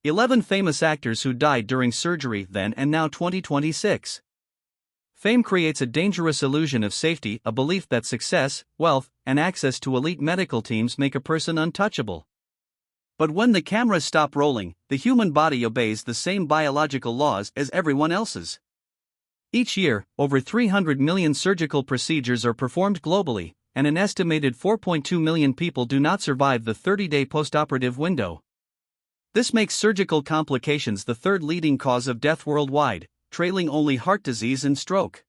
11 famous actors who died during surgery then and now 2026. Fame creates a dangerous illusion of safety, a belief that success, wealth, and access to elite medical teams make a person untouchable. But when the cameras stop rolling, the human body obeys the same biological laws as everyone else's. Each year, over 300 million surgical procedures are performed globally, and an estimated 4.2 million people do not survive the 30-day postoperative window. This makes surgical complications the third leading cause of death worldwide, trailing only heart disease and stroke.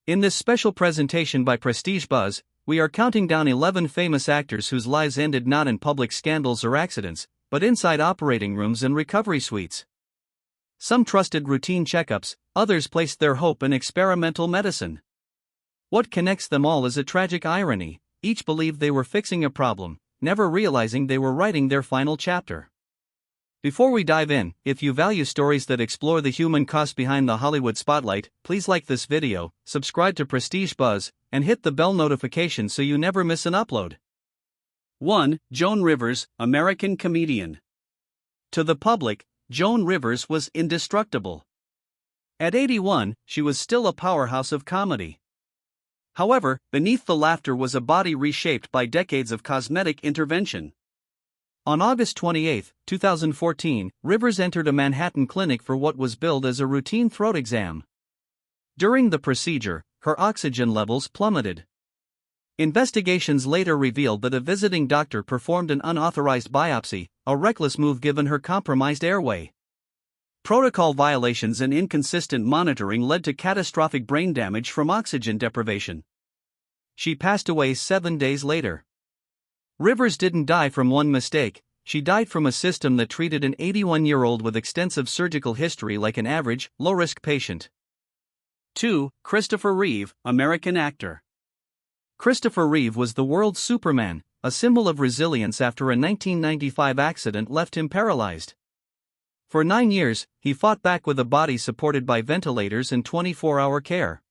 In this special presentation by Prestige Buzz, we are counting down 11 famous actors whose lives ended not in public scandals or accidents, but inside operating rooms and recovery suites. Some trusted routine checkups, others placed their hope in experimental medicine. What connects them all is a tragic irony: each believed they were fixing a problem, never realizing they were writing their final chapter. Before we dive in, if you value stories that explore the human cost behind the Hollywood spotlight, please like this video, subscribe to Prestige Buzz, and hit the bell notification so you never miss an upload. 1. Joan Rivers, American comedian. To the public, Joan Rivers was indestructible. At 81, she was still a powerhouse of comedy. However, beneath the laughter was a body reshaped by decades of cosmetic intervention. On August 28, 2014, Rivers entered a Manhattan clinic for what was billed as a routine throat exam. During the procedure, her oxygen levels plummeted. Investigations later revealed that a visiting doctor performed an unauthorized biopsy, a reckless move given her compromised airway. Protocol violations and inconsistent monitoring led to catastrophic brain damage from oxygen deprivation. She passed away 7 days later. Rivers didn't die from one mistake, she died from a system that treated an 81-year-old with extensive surgical history like an average, low-risk patient. 2. Christopher Reeve, American actor. Christopher Reeve was the world's Superman, a symbol of resilience after a 1995 accident left him paralyzed. For 9 years, he fought back with a body supported by ventilators and 24-hour care.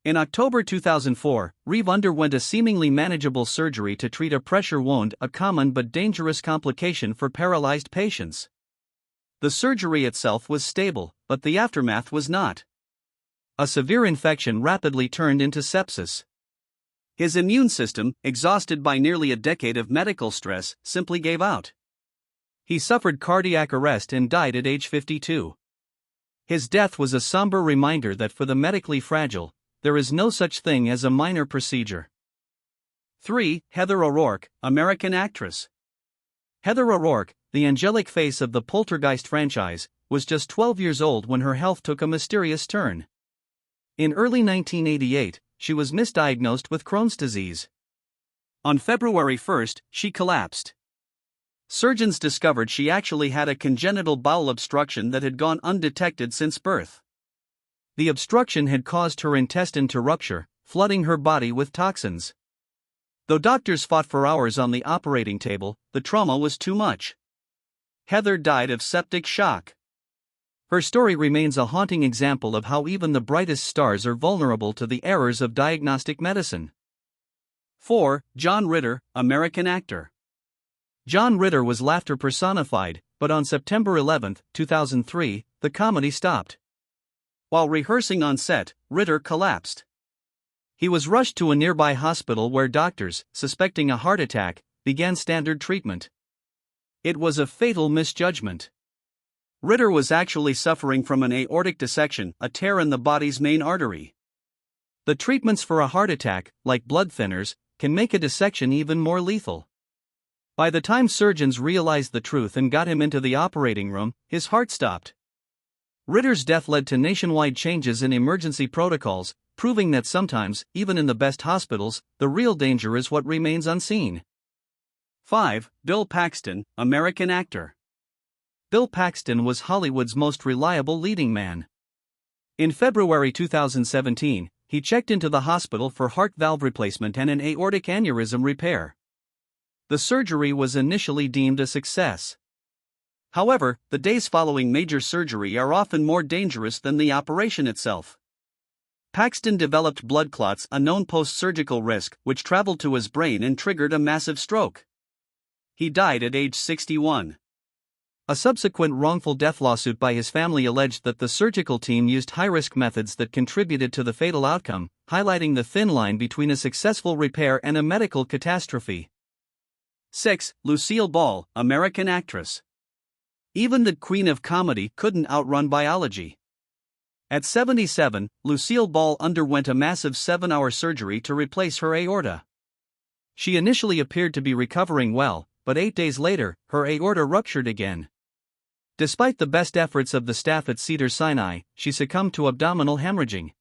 In October 2004, Reeve underwent a seemingly manageable surgery to treat a pressure wound, a common but dangerous complication for paralyzed patients. The surgery itself was stable, but the aftermath was not. A severe infection rapidly turned into sepsis. His immune system, exhausted by nearly a decade of medical stress, simply gave out. He suffered cardiac arrest and died at age 52. His death was a somber reminder that for the medically fragile, there is no such thing as a minor procedure. 3. Heather O'Rourke, American actress. Heather O'Rourke, the angelic face of the Poltergeist franchise, was just 12 years old when her health took a mysterious turn. In early 1988, she was misdiagnosed with Crohn's disease. On February 1, she collapsed. Surgeons discovered she actually had a congenital bowel obstruction that had gone undetected since birth. The obstruction had caused her intestine to rupture, flooding her body with toxins. Though doctors fought for hours on the operating table, the trauma was too much. Heather died of septic shock. Her story remains a haunting example of how even the brightest stars are vulnerable to the errors of diagnostic medicine. 4. John Ritter, American actor. John Ritter was laughter personified, but on September 11, 2003, the comedy stopped. While rehearsing on set, Ritter collapsed. He was rushed to a nearby hospital where doctors, suspecting a heart attack, began standard treatment. It was a fatal misjudgment. Ritter was actually suffering from an aortic dissection, a tear in the body's main artery. The treatments for a heart attack, like blood thinners, can make a dissection even more lethal. By the time surgeons realized the truth and got him into the operating room, his heart stopped. Ritter's death led to nationwide changes in emergency protocols, proving that sometimes, even in the best hospitals, the real danger is what remains unseen. 5. Bill Paxton, American actor. Bill Paxton was Hollywood's most reliable leading man. In February 2017, he checked into the hospital for heart valve replacement and an aortic aneurysm repair. The surgery was initially deemed a success. However, the days following major surgery are often more dangerous than the operation itself. Paxton developed blood clots, a known post-surgical risk, which traveled to his brain and triggered a massive stroke. He died at age 61. A subsequent wrongful death lawsuit by his family alleged that the surgical team used high-risk methods that contributed to the fatal outcome, highlighting the thin line between a successful repair and a medical catastrophe. 6. Lucille Ball, American actress. Even the queen of comedy couldn't outrun biology. At 77, Lucille Ball underwent a massive 7-hour surgery to replace her aorta. She initially appeared to be recovering well, but 8 days later, her aorta ruptured again. Despite the best efforts of the staff at Cedars-Sinai, she succumbed to abdominal hemorrhaging.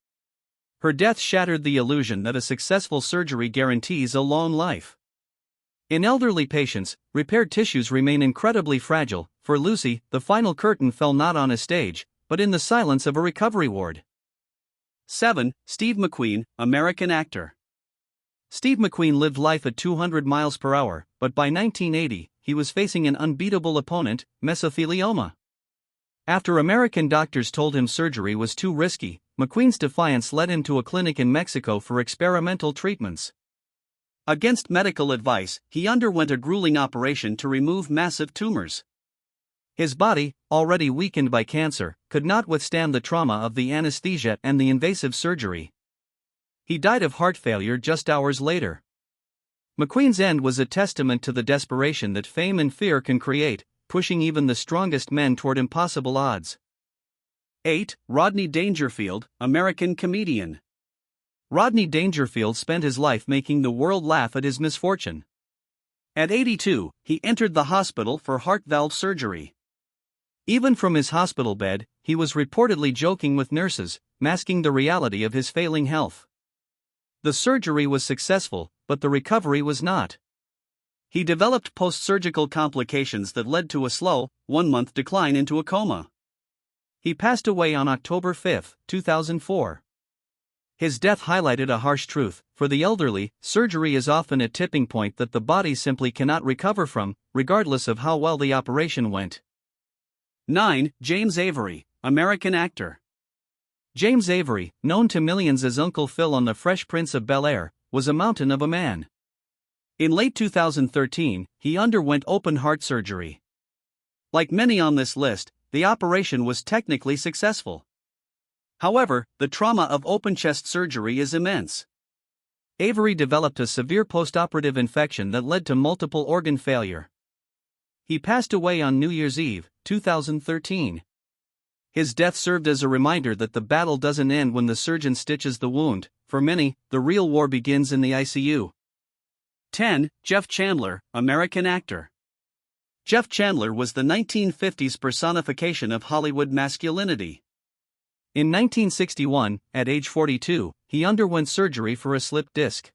Her death shattered the illusion that a successful surgery guarantees a long life. In elderly patients, repaired tissues remain incredibly fragile. For Lucy, the final curtain fell not on a stage, but in the silence of a recovery ward. 7. Steve McQueen, American actor. Steve McQueen lived life at 200 miles per hour, but by 1980, he was facing an unbeatable opponent, mesothelioma. After American doctors told him surgery was too risky, McQueen's defiance led him to a clinic in Mexico for experimental treatments. Against medical advice, he underwent a grueling operation to remove massive tumors. His body, already weakened by cancer, could not withstand the trauma of the anesthesia and the invasive surgery. He died of heart failure just hours later. McQueen's end was a testament to the desperation that fame and fear can create, pushing even the strongest men toward impossible odds. 8. Rodney Dangerfield, American comedian. Rodney Dangerfield spent his life making the world laugh at his misfortune. At 82, he entered the hospital for heart valve surgery. Even from his hospital bed, he was reportedly joking with nurses, masking the reality of his failing health. The surgery was successful, but the recovery was not. He developed post-surgical complications that led to a slow, 1-month decline into a coma. He passed away on October 5, 2004. His death highlighted a harsh truth: for the elderly, surgery is often a tipping point that the body simply cannot recover from, regardless of how well the operation went. 9. James Avery, American actor. James Avery, known to millions as Uncle Phil on The Fresh Prince of Bel-Air, was a mountain of a man. In late 2013, he underwent open-heart surgery. Like many on this list, the operation was technically successful. However, the trauma of open-chest surgery is immense. Avery developed a severe post-operative infection that led to multiple organ failure. He passed away on New Year's Eve, 2013. His death served as a reminder that the battle doesn't end when the surgeon stitches the wound. For many, the real war begins in the ICU. 10. Jeff Chandler, American actor. Jeff Chandler was the 1950s personification of Hollywood masculinity. In 1961, at age 42, he underwent surgery for a slipped disc.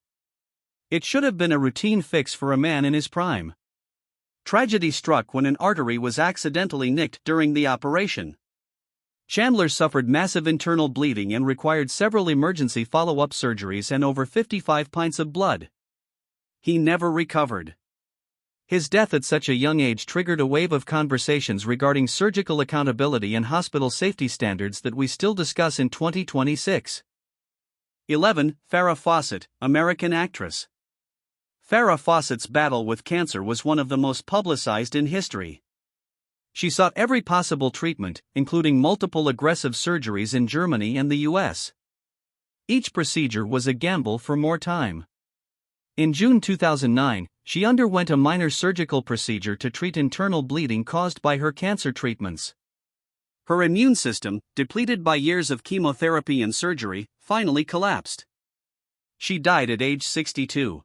It should have been a routine fix for a man in his prime. Tragedy struck when an artery was accidentally nicked during the operation. Chandler suffered massive internal bleeding and required several emergency follow-up surgeries and over 55 pints of blood. He never recovered. His death at such a young age triggered a wave of conversations regarding surgical accountability and hospital safety standards that we still discuss in 2026. 11. Farrah Fawcett, American actress. Farrah Fawcett's battle with cancer was one of the most publicized in history. She sought every possible treatment, including multiple aggressive surgeries in Germany and the US. Each procedure was a gamble for more time. In June 2009, she underwent a minor surgical procedure to treat internal bleeding caused by her cancer treatments. Her immune system, depleted by years of chemotherapy and surgery, finally collapsed. She died at age 62.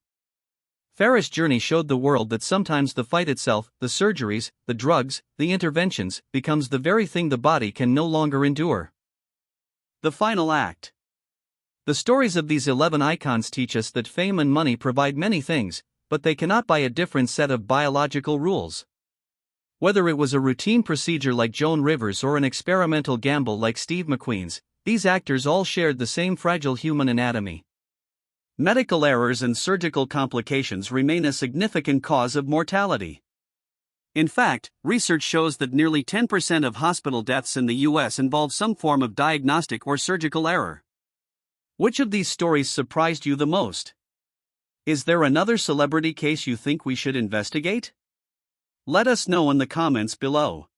Farrah's journey showed the world that sometimes the fight itself, the surgeries, the drugs, the interventions, becomes the very thing the body can no longer endure. The final act. The stories of these 11 icons teach us that fame and money provide many things, but they cannot buy a different set of biological rules. Whether it was a routine procedure like Joan Rivers or an experimental gamble like Steve McQueen's, these actors all shared the same fragile human anatomy. Medical errors and surgical complications remain a significant cause of mortality. In fact, research shows that nearly 10% of hospital deaths in the US involve some form of diagnostic or surgical error. Which of these stories surprised you the most? Is there another celebrity case you think we should investigate? Let us know in the comments below.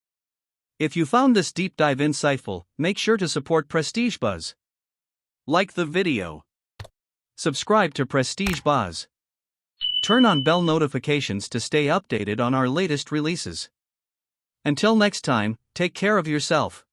If you found this deep dive insightful, make sure to support Prestige Buzz. Like the video. Subscribe to Prestige Buzz. Turn on bell notifications to stay updated on our latest releases. Until next time, take care of yourself.